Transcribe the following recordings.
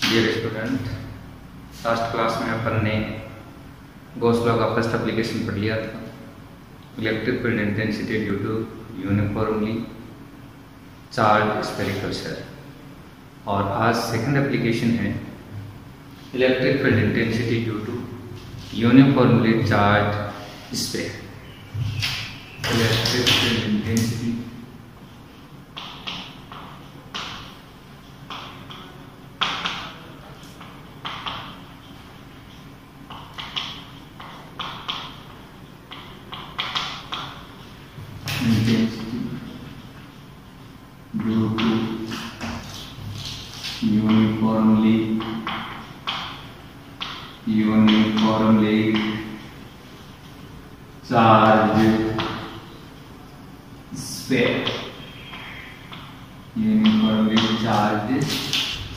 Dear student, last class में अपन ने गॉस लॉ का फर्स्ट एप्लीकेशन पढ़ लिया था, electric field intensity due to uniformly charge spherical shell. और आज सेकंड एप्लीकेशन है electric field intensity due to uniformly charge sphere. Electric field intensity due to uniformly charged sphere. Uniformly charged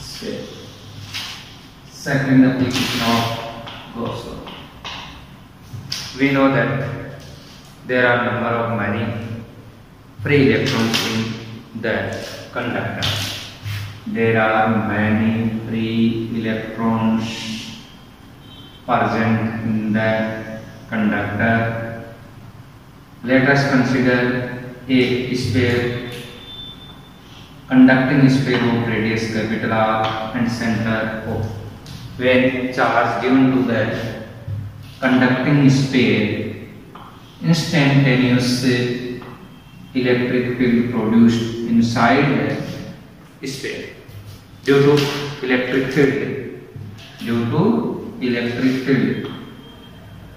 sphere. Second application of Gauss law. We know that there are number of many free electrons in the conductor. There are many free electrons present in the conductor. Let us consider a sphere, conducting sphere of radius capital R and center O. When charge given to the conducting sphere, instantaneous electric field produced inside the sphere due to electric field.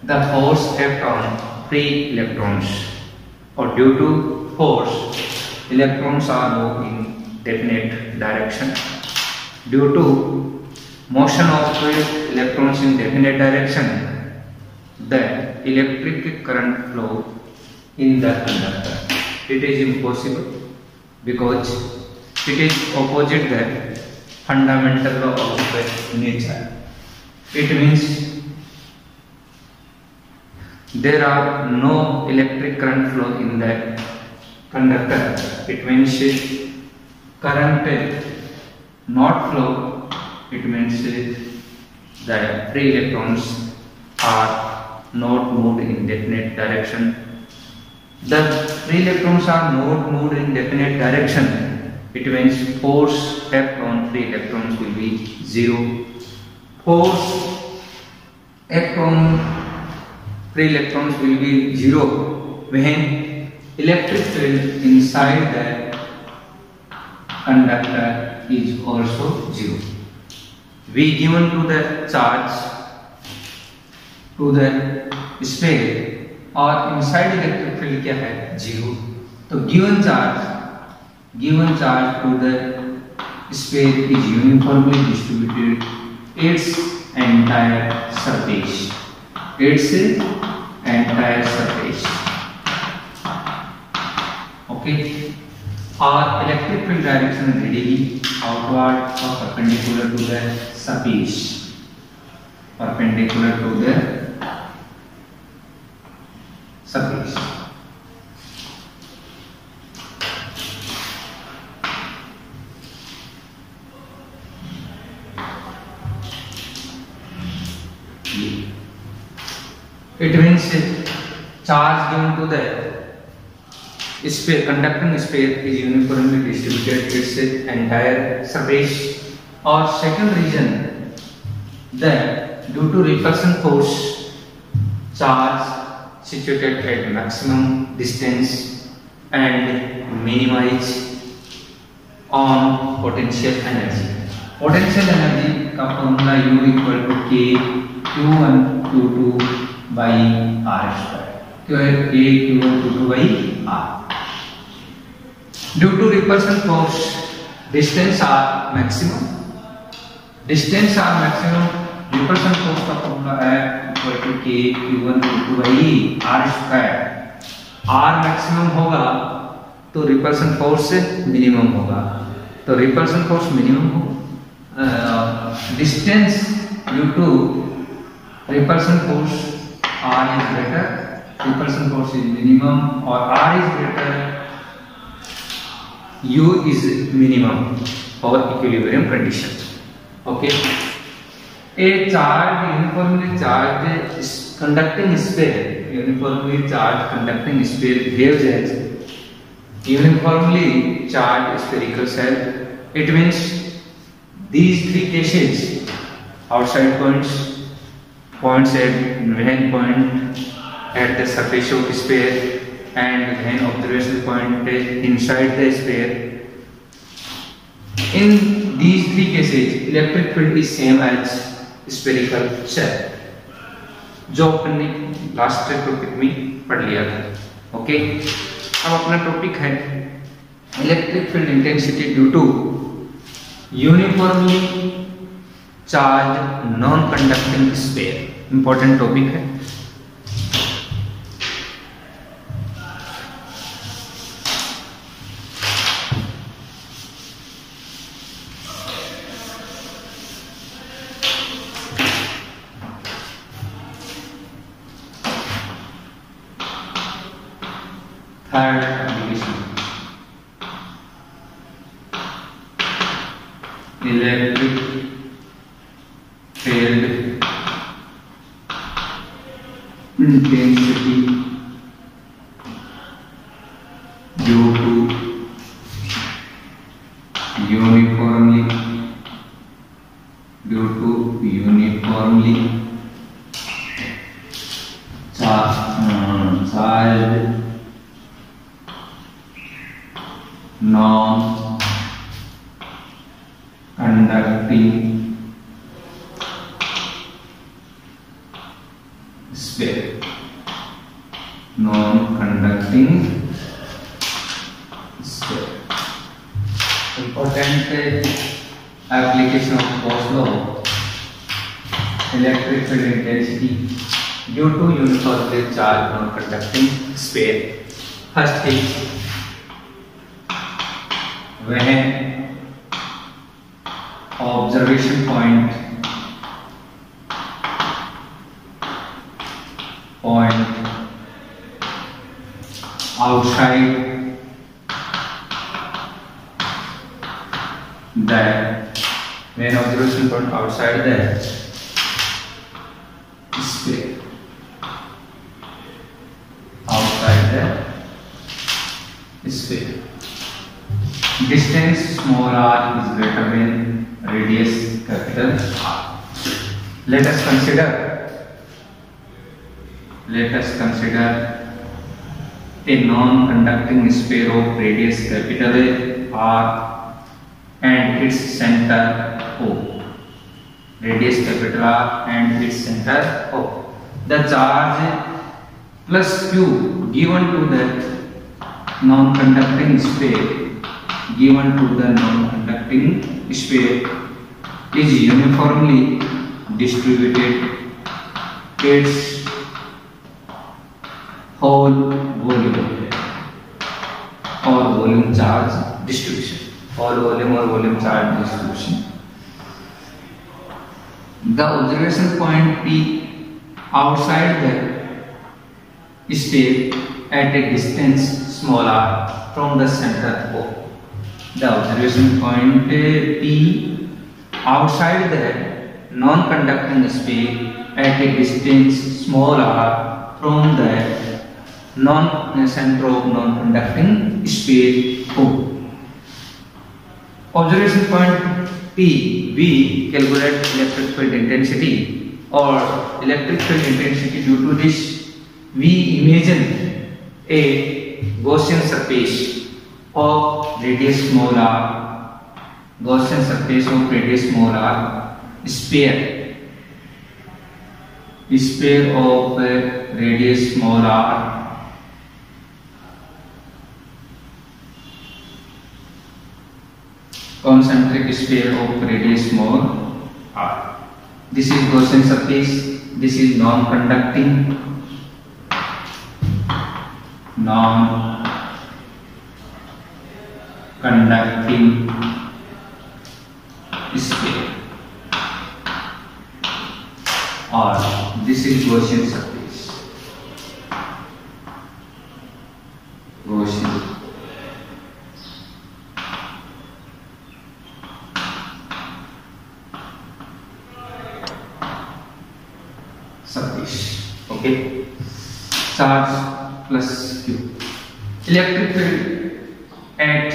The force act on free electrons, or due to force, electrons are moved in definite direction. Due to motion of electrons in definite direction, the electric current flow in the conductor. It is impossible because it is opposite the fundamental law of the nature. It means there are no electric current flow in the conductor. It means current not flow. It means the free electrons are not moved in definite direction. The free electrons are not moved in definite direction. It means force act on free electrons will be zero. Force act on free electrons will be zero when electric field inside the conductor is also zero. V given to the charge to the sphere और inside electric field क्या है, zero. तो given charge to the sphere is uniformly distributed its entire surface. Okay. और electric field direction radially outward और perpendicular to the surface. It means charge given to the sphere, conducting sphere is uniformly distributed its entire surface. Or second reason, that due to repulsion force, charge situated at maximum distance and minimize on potential energy. Potential energy का formula U equal to K Q1 Q2 by R square. क्यों है K Q1 Q2 by R? Due to repulsion force, distance are maximum. Repulsion force का formula है equal to K Q1 Q2 by R square. R maximum होगा तो repulsion force minimum होगा. तो repulsion force minimum हो, distance due to repulsion force R is greater, repulsion force is minimum, or R is greater, U is minimum for equilibrium condition. Okay. A uniformly charged conducting sphere behaves as uniformly charged spherical cell. It means these three cases: outside points at Venn point at the surface of the sphere, and Venn observation point inside the sphere. In these three cases, electric field is same as spherical cell, जो अपने last topic में पढ़ लिया था। Okay, अब अपना topic है electric field intensity due to uniformly charge non conducting sphere. Important topic है। Third application, electric field intensity due to uniformly charged non-conducting sphere. Important application of Gauss law. Electric field intensity due to uniformly charged non-conducting sphere. First is when observation point outside the sphere, distance small r is greater than radius capital R. Let us consider a non-conducting sphere of radius capital R and its center O. Radius capital R and its center O. The charge plus Q given to the non-conducting sphere is uniformly distributed its whole volume or volume charge distribution. The observation point P outside the sphere at a distance small r from the center O. The observation point P outside the non-conducting sphere at a distance small r from the center of non-conducting sphere O. Observation point P, we calculate electric field intensity or electric field intensity. Due to this, we imagine a Gaussian surface of radius small r, sphere of radius small r, concentric sphere of radius small r. This is Gaussian surface. This is non-conducting sphere, or this is Gaussian surface. surface. Okay, charge plus q. Electric field at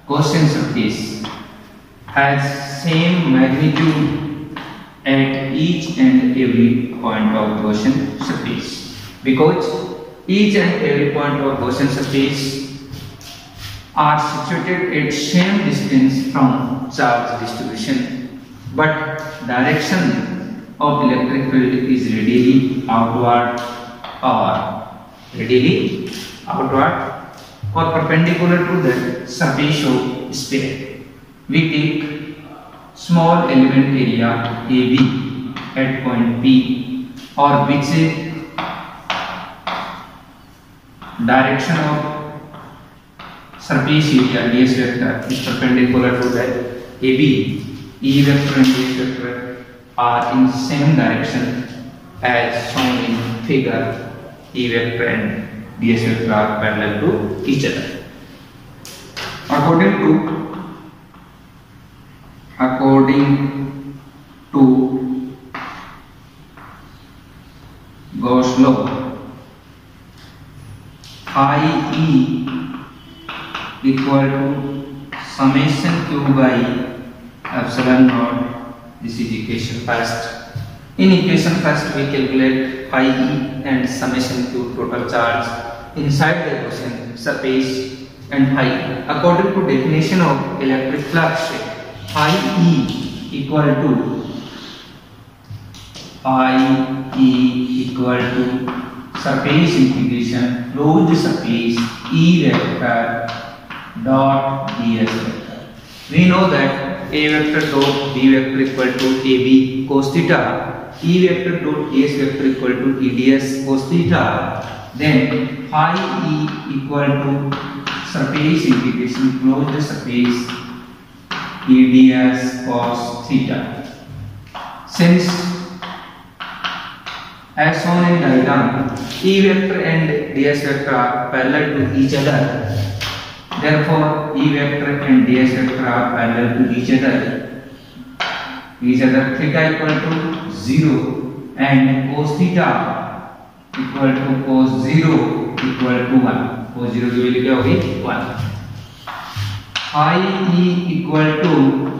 Gaussian surface has same magnitude at each and every point of Gaussian surface, because each and every point of Gaussian surface are situated at same distance from charge distribution, but direction of electric field is radially outward or perpendicular to the surface of sphere. We take small element area AB at point P, or which direction of surface area ds vector is perpendicular to the AB. E vector and ds vector are in same direction as shown in figure. E vector and ds vector are parallel to each other. According to Gauss law, phi E equal to summation q by epsilon naught. This is equation first. In equation first, we calculate phi E and summation q total charge inside the Gaussian surface and phi. According to definition of electric flux, phi E equal to surface integration closed surface E vector dot ds vector. We know that A vector dot B vector equal to AB cos theta, E vector dot ds vector equal to EDS cos theta. Then phi E equal to surface integration closed surface EDS cos theta. Since as shown in diagram, E vector and ds vector are parallel to each other, therefore E vector and ds vector are parallel to each other. Theta equal to 0 and cos theta equal to cos 0 equal to 1. Cos 0 की value क्या होगी 1. Phi E equal to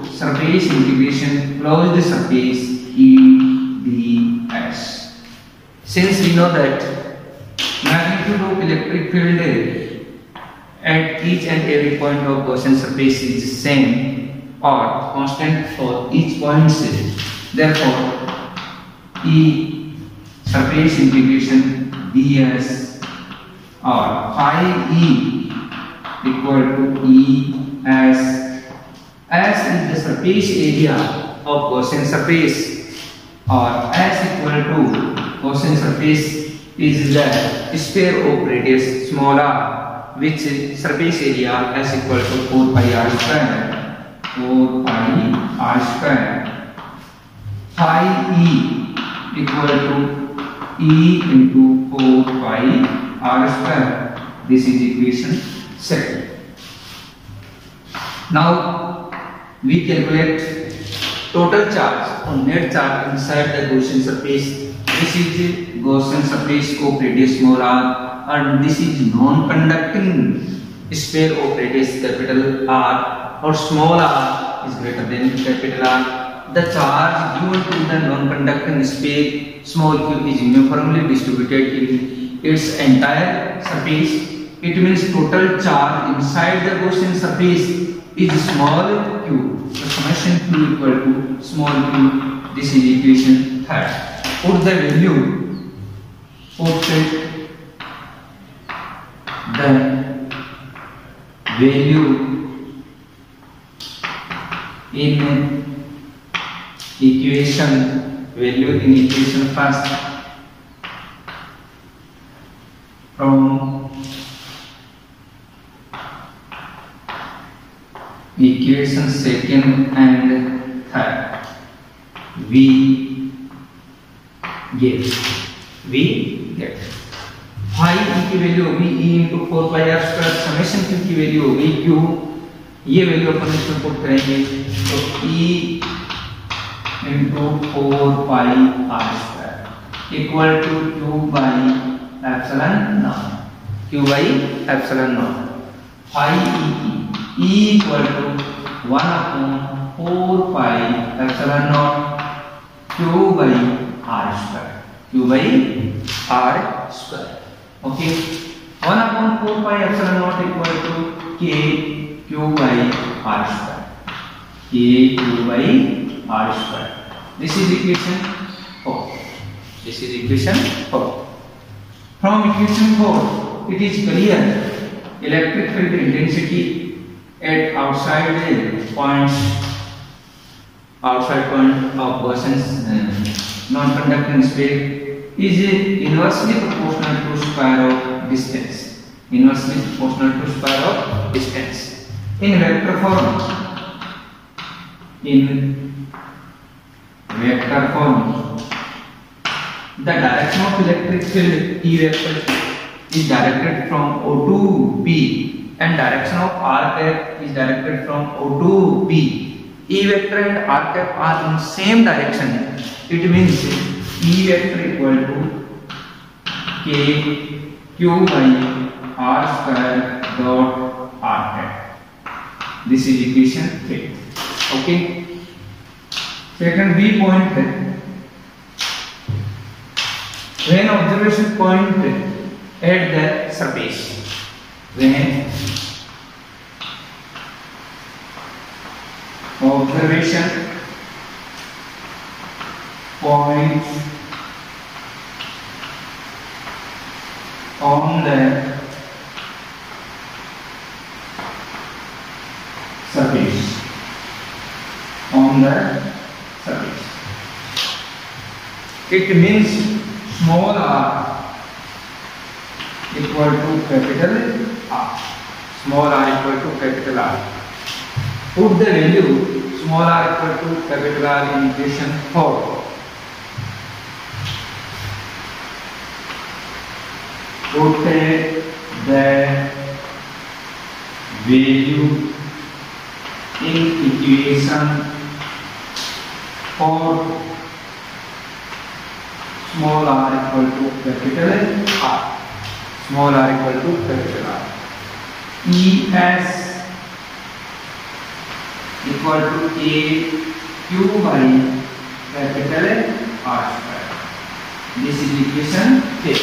surface integration closed surface EDS. Since we know that magnitude of electric field at each and every point of Gaussian surface is same or constant for each point, therefore E surface integration ds or phi E equal to E as is the surface area of Gaussian surface, or as equal to Gaussian surface is the sphere of radius small r, which surface area is equal to 4 pi r square. Phi E equal to E into 4 pi r square. This is equation second. Now we calculate total charge or net charge inside the Gaussian surface. This is Gaussian surface of radius small r, and this is non-conducting sphere of radius capital R, or small r is greater than capital R. The charge given to the non-conducting sphere small q is uniformly distributed in its entire surface. It means total charge inside the Gaussian surface is small q. So summation q equal to small q. This is equation third. Put the value in equation first from equation second and third. We get phi E की value होगी E into 4 pi r square, summation Q की value होगी Q, ये value अपन इसमें put करेंगे तो E into 4 pi r square. equal to Q by epsilon naught. Q by epsilon naught. Phi E equal to 1 upon 4 pi epsilon naught Q by R square. Q by R square. Okay. 1 upon 4 pi epsilon naught equal to K Q by R square. K Q by R square. This is equation 4. This is equation 4. From equation 4, it is clear electric field intensity at outside point of Gaussian's non-conducting sphere is inversely proportional to square of distance. Inversely proportional to square of distance. In vector form, the direction of electric field E vector is directed from O to P, and direction of R cap is directed from O to P. E vector and R cap are in same direction. It means E vector equal to K Q by R square dot R cap. This is equation 3. Okay. Second B point. When observation point at the surface, when observation point on the surface, it means small r equal to capital R. Small r equal to capital R. Put the value small r equal to capital R in equation 4. Put the value in equation 4. Small r equal to capital R. Small r equal to capital R. ES equal to K Q by capital R square. This is equation 3.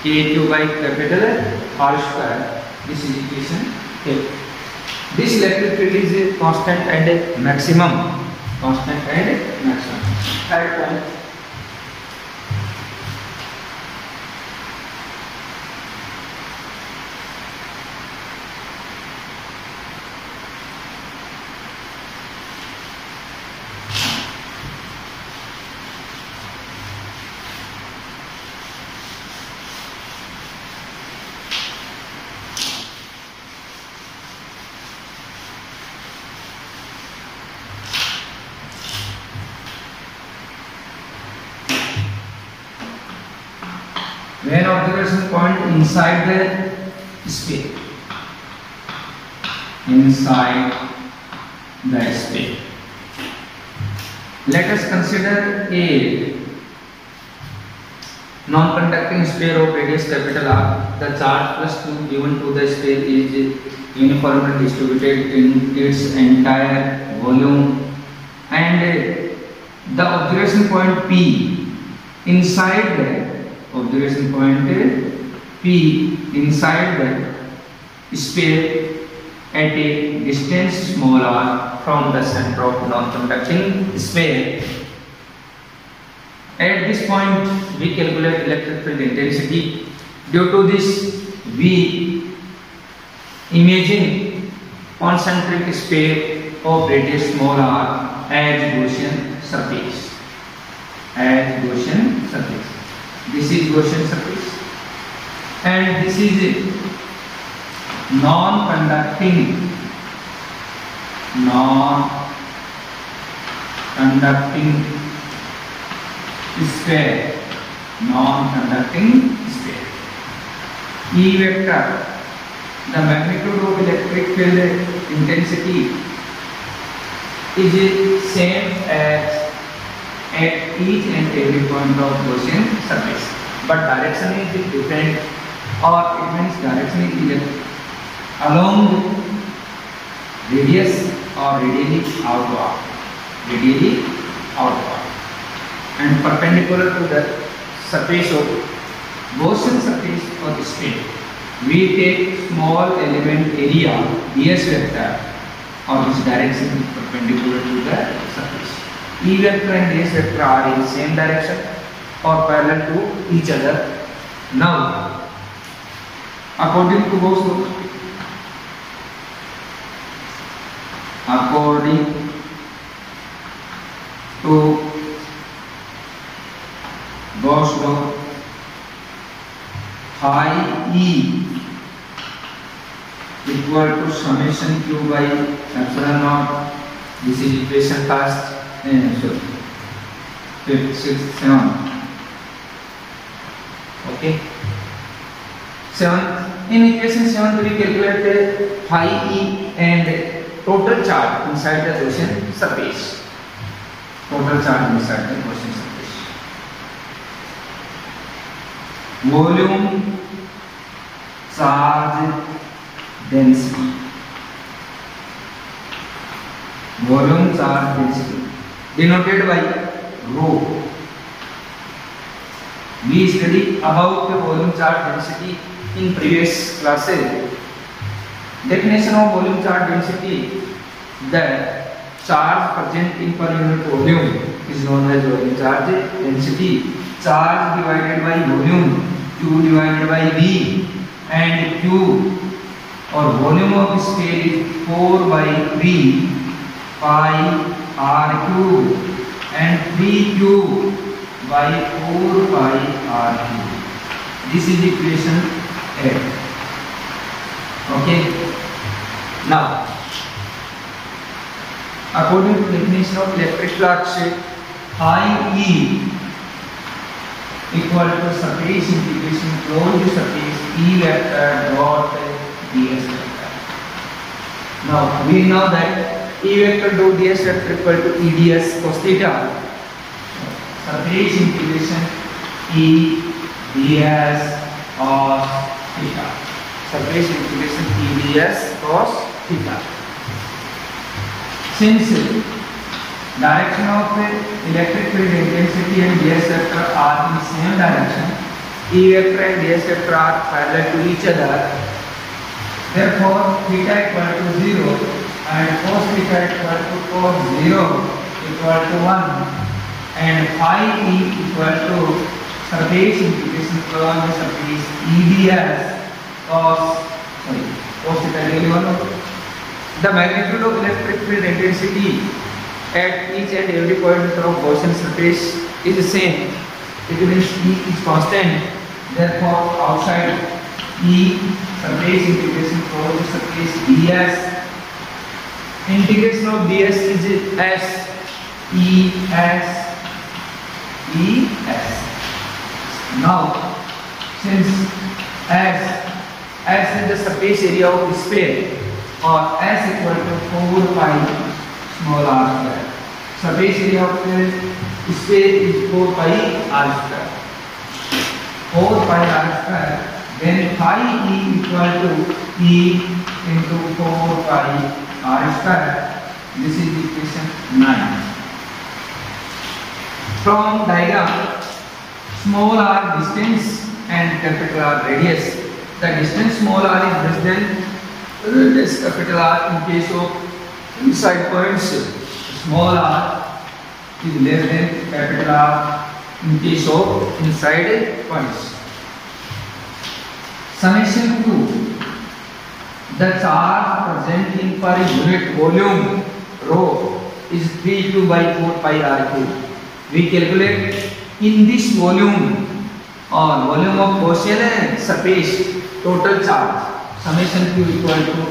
K Q by capital R square. This is equation 3. This electric field is constant and maximum. Constant and maximum. Third point. When observation point inside the sphere, let us consider a non-conducting sphere of radius capital R. The charge plus Q given to the sphere is uniformly distributed in its entire volume, and the observation point P inside the observation point P inside the sphere at a distance small r from the center of non-conducting sphere. At this point we calculate electric field intensity. Due to this we imagine concentric sphere of radius small r as Gaussian surface. This is Gaussian surface, and this is non-conducting sphere. E vector, the magnitude of electric field intensity is same as at each and every point of Gaussian surface, but direction is different, or it means direction is along radius or radially outward, and perpendicular to the surface of Gaussian surface or sphere. We take small element area ds vector, or this direction is perpendicular to the surface. E vector and ds vector are in same direction or parallel to each other. Now, according to Gauss law, phi E equal to summation q by epsilon naught. This is equation first, fifth, sixth, seventh. Okay. Seventh. In equation 7 we calculate phi E and total charge inside the Gaussian surface. Total charge inside the Gaussian surface. Volume charge density. Volume charge density denoted by rho. We studied about the volume charge density in previous classes. Definition of volume charge density: the charge present in per unit volume is known as volume charge density. Charge divided by volume, Q divided by V, and Q or volume of sphere is 4 by 3 pi r cube and 3q by 4 pi r cube. This is equation 8. Okay. Now, according to definition of electric flux, phi E equal to surface integration closed surface E vector dot ds vector. Now we know that E vector dot ds vector equal to EDS cos theta. Surface integration E ds cos theta. Surface integration E ds cos theta. Since direction of electric field intensity and ds vector are in same direction, E vector and ds vector are parallel to each other, therefore theta equal to 0 and cos theta equal to cos 0 equal to 1, and phi E equal to surface integration from the surface EDS cos theta really 1. The magnitude of electric field intensity at each and every point of Gaussian surface is the same. It means E is constant. Therefore, outside E surface integration from the surface ds. Integration of ds is s e s e s. Now, since s is the surface area of the sphere, or s equal to 4 pi small r square. Surface area of the sphere is 4 pi r square. 4 pi r square. Then phi E equal to E into 4 pi r square. This is equation 9. From diagram, small r distance and capital R radius. The distance small r is less than radius capital R in case of inside points. Small r is less than capital R in case of inside points. Summation 2. The charge present in per unit volume rho is 3q by 4 pi r cube. We calculate in this volume or volume of Gaussian surface total charge. Summation q equal to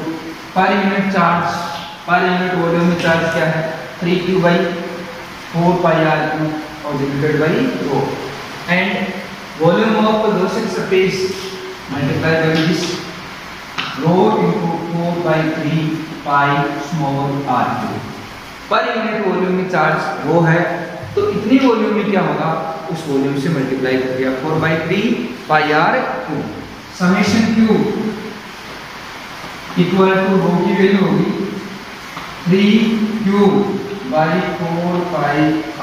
per unit charge, per unit volume charge क्या है 3q by 4 pi r cube और divided by rho, and volume of Gaussian surface multiplied by this rho into 4 by 3 pi small r cube. Per unit volume में charge rho है तो इतनी volume में क्या होगा, उस वॉल्यूम से मल्टीप्लाई कर दिया 4/3 pi r cube. Summation cube equal to rho की वैल्यू होगी 3 cube by 4 pi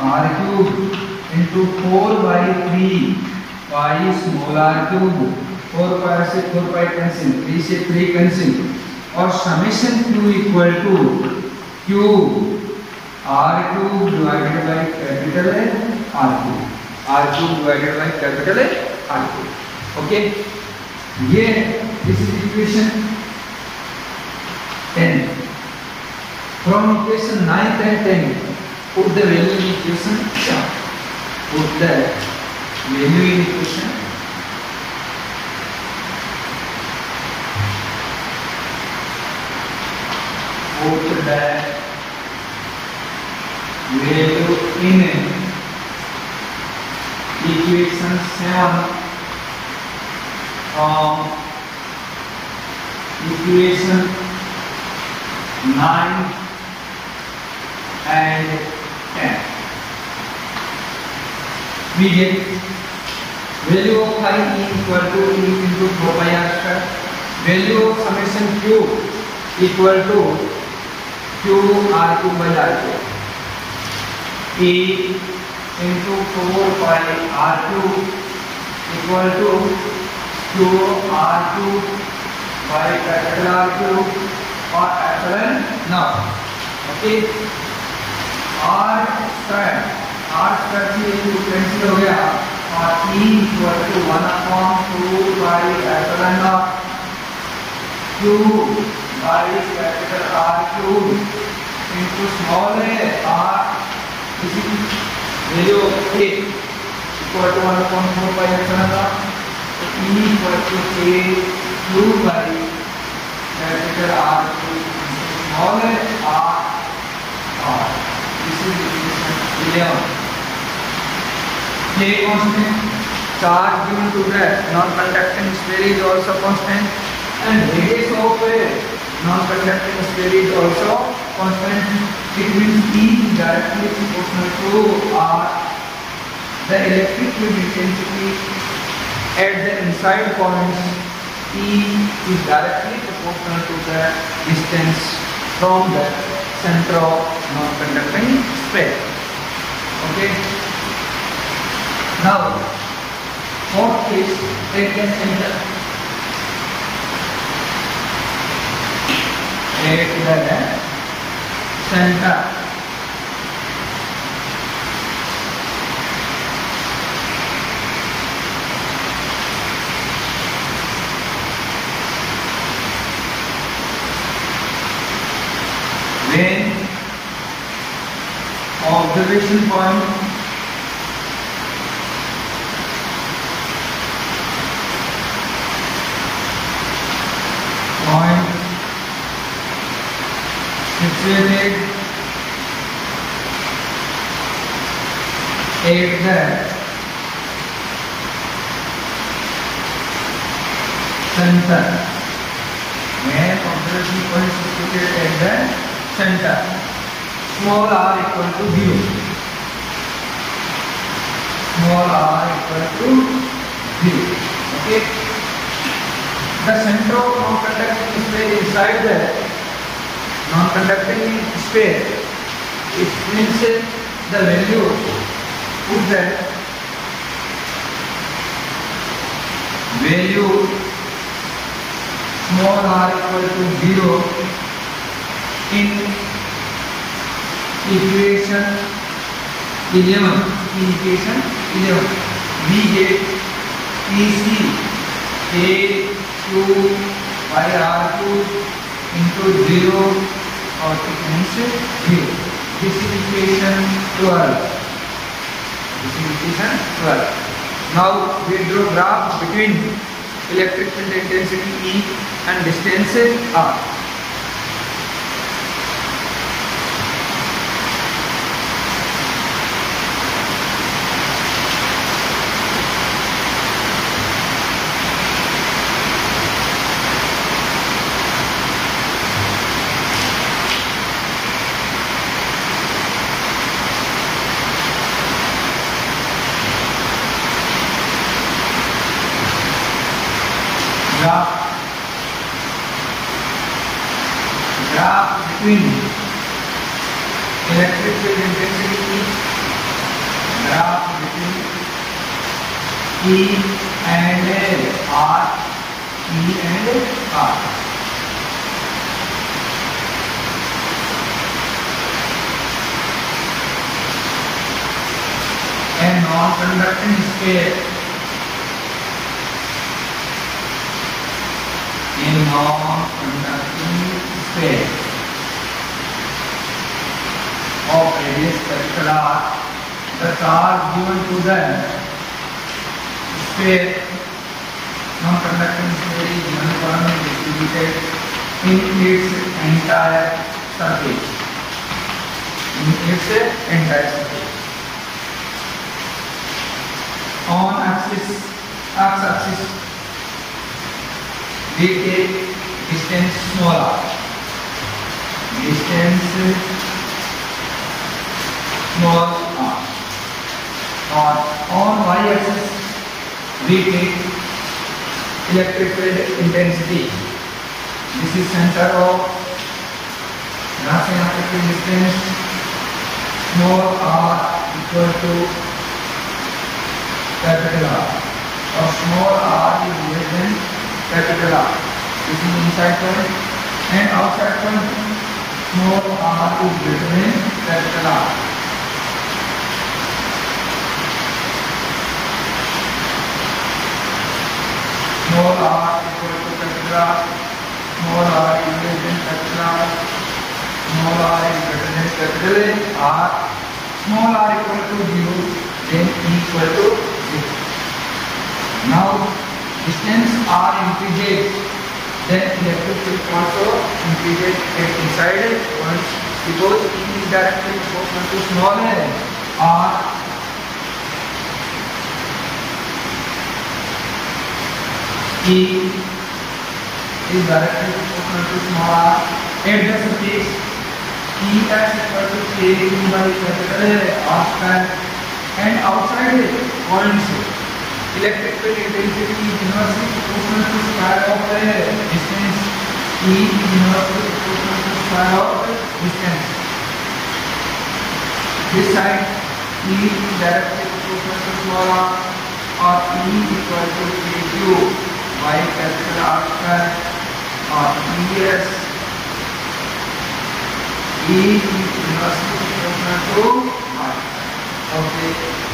r cube into 4/3 pi small r cube. 4 pi से 4 पाई कैंसिल, 3 से 3 कैंसिल, और summation q equal to cube r cube divided by capital है r cube, r cube divided by capital है r cube. Okay, ये this is equation 10। From equation 9 and 10 put the value in equation, put the value in equation put the value in equation 7 from equation 9 and 10. We get value of phi e equal to e into 4 pi r square. Value of summation q equal to q r cube by r cube. E into 4 pi r cube equal to q r cube by capital R cube और epsilon naught. Okay, r square से ये cancel हो गया और e equal to 1/2 by epsilon naught q by capital R cube into small r, इसी value a equal to 1/4 by epsilon naught, e equal to k q by capital R cube small r r. This is equation 11. K constant, charge given to the non-conducting sphere is also constant, and radius of a non-conducting sphere is also constant. It means E is directly proportional to R. The electric field intensity at the inside points E is directly proportional to the distance from the center of non-conducting sphere. Okay. Now, fourth case, take an center at the center. When observation point situated at the center, when observation point situated at the center, small r equal to 0, small r equal to 0. Okay, the center of non-conducting sphere inside the non-conducting sphere, it means the value, put the value small r equal to 0 in equation 11. Equation 11, we get EC a cube by r cube into 0, or it means 0. This is equation 12. This is equation 12. Now we draw graph between electric field intensity E and distance r. graph between electric field intensity, graph between E and R, E and R. A non-conducting sphere, of radius capital R, the charge given to the sphere, non-conducting sphere, is uniformly distributed in its entire surface. On x-axis, we take distance small r. Or on y-axis, we take electric field intensity. This is center of distance small r equal to capital R, or small r is less than capital R. This is inside point, and outside point small r is greater than capital R. Small r equal to capital R, small r is less than capital R, small r is greater than capital R, small r equal to 0, then E equal to 0. Now distance r increases, then electric field also increases inside points, because E is directly proportional to small r. E is directly proportional to small r. At the surface, E is equal to K by capital R square, and outside points electric field intensity is inversely proportional to square of the distance. E is inversely proportional to square of distance. This side E is directly proportional to small r, or E equal to KQ by capital R square, or ES. E is inversely proportional to R. Okay.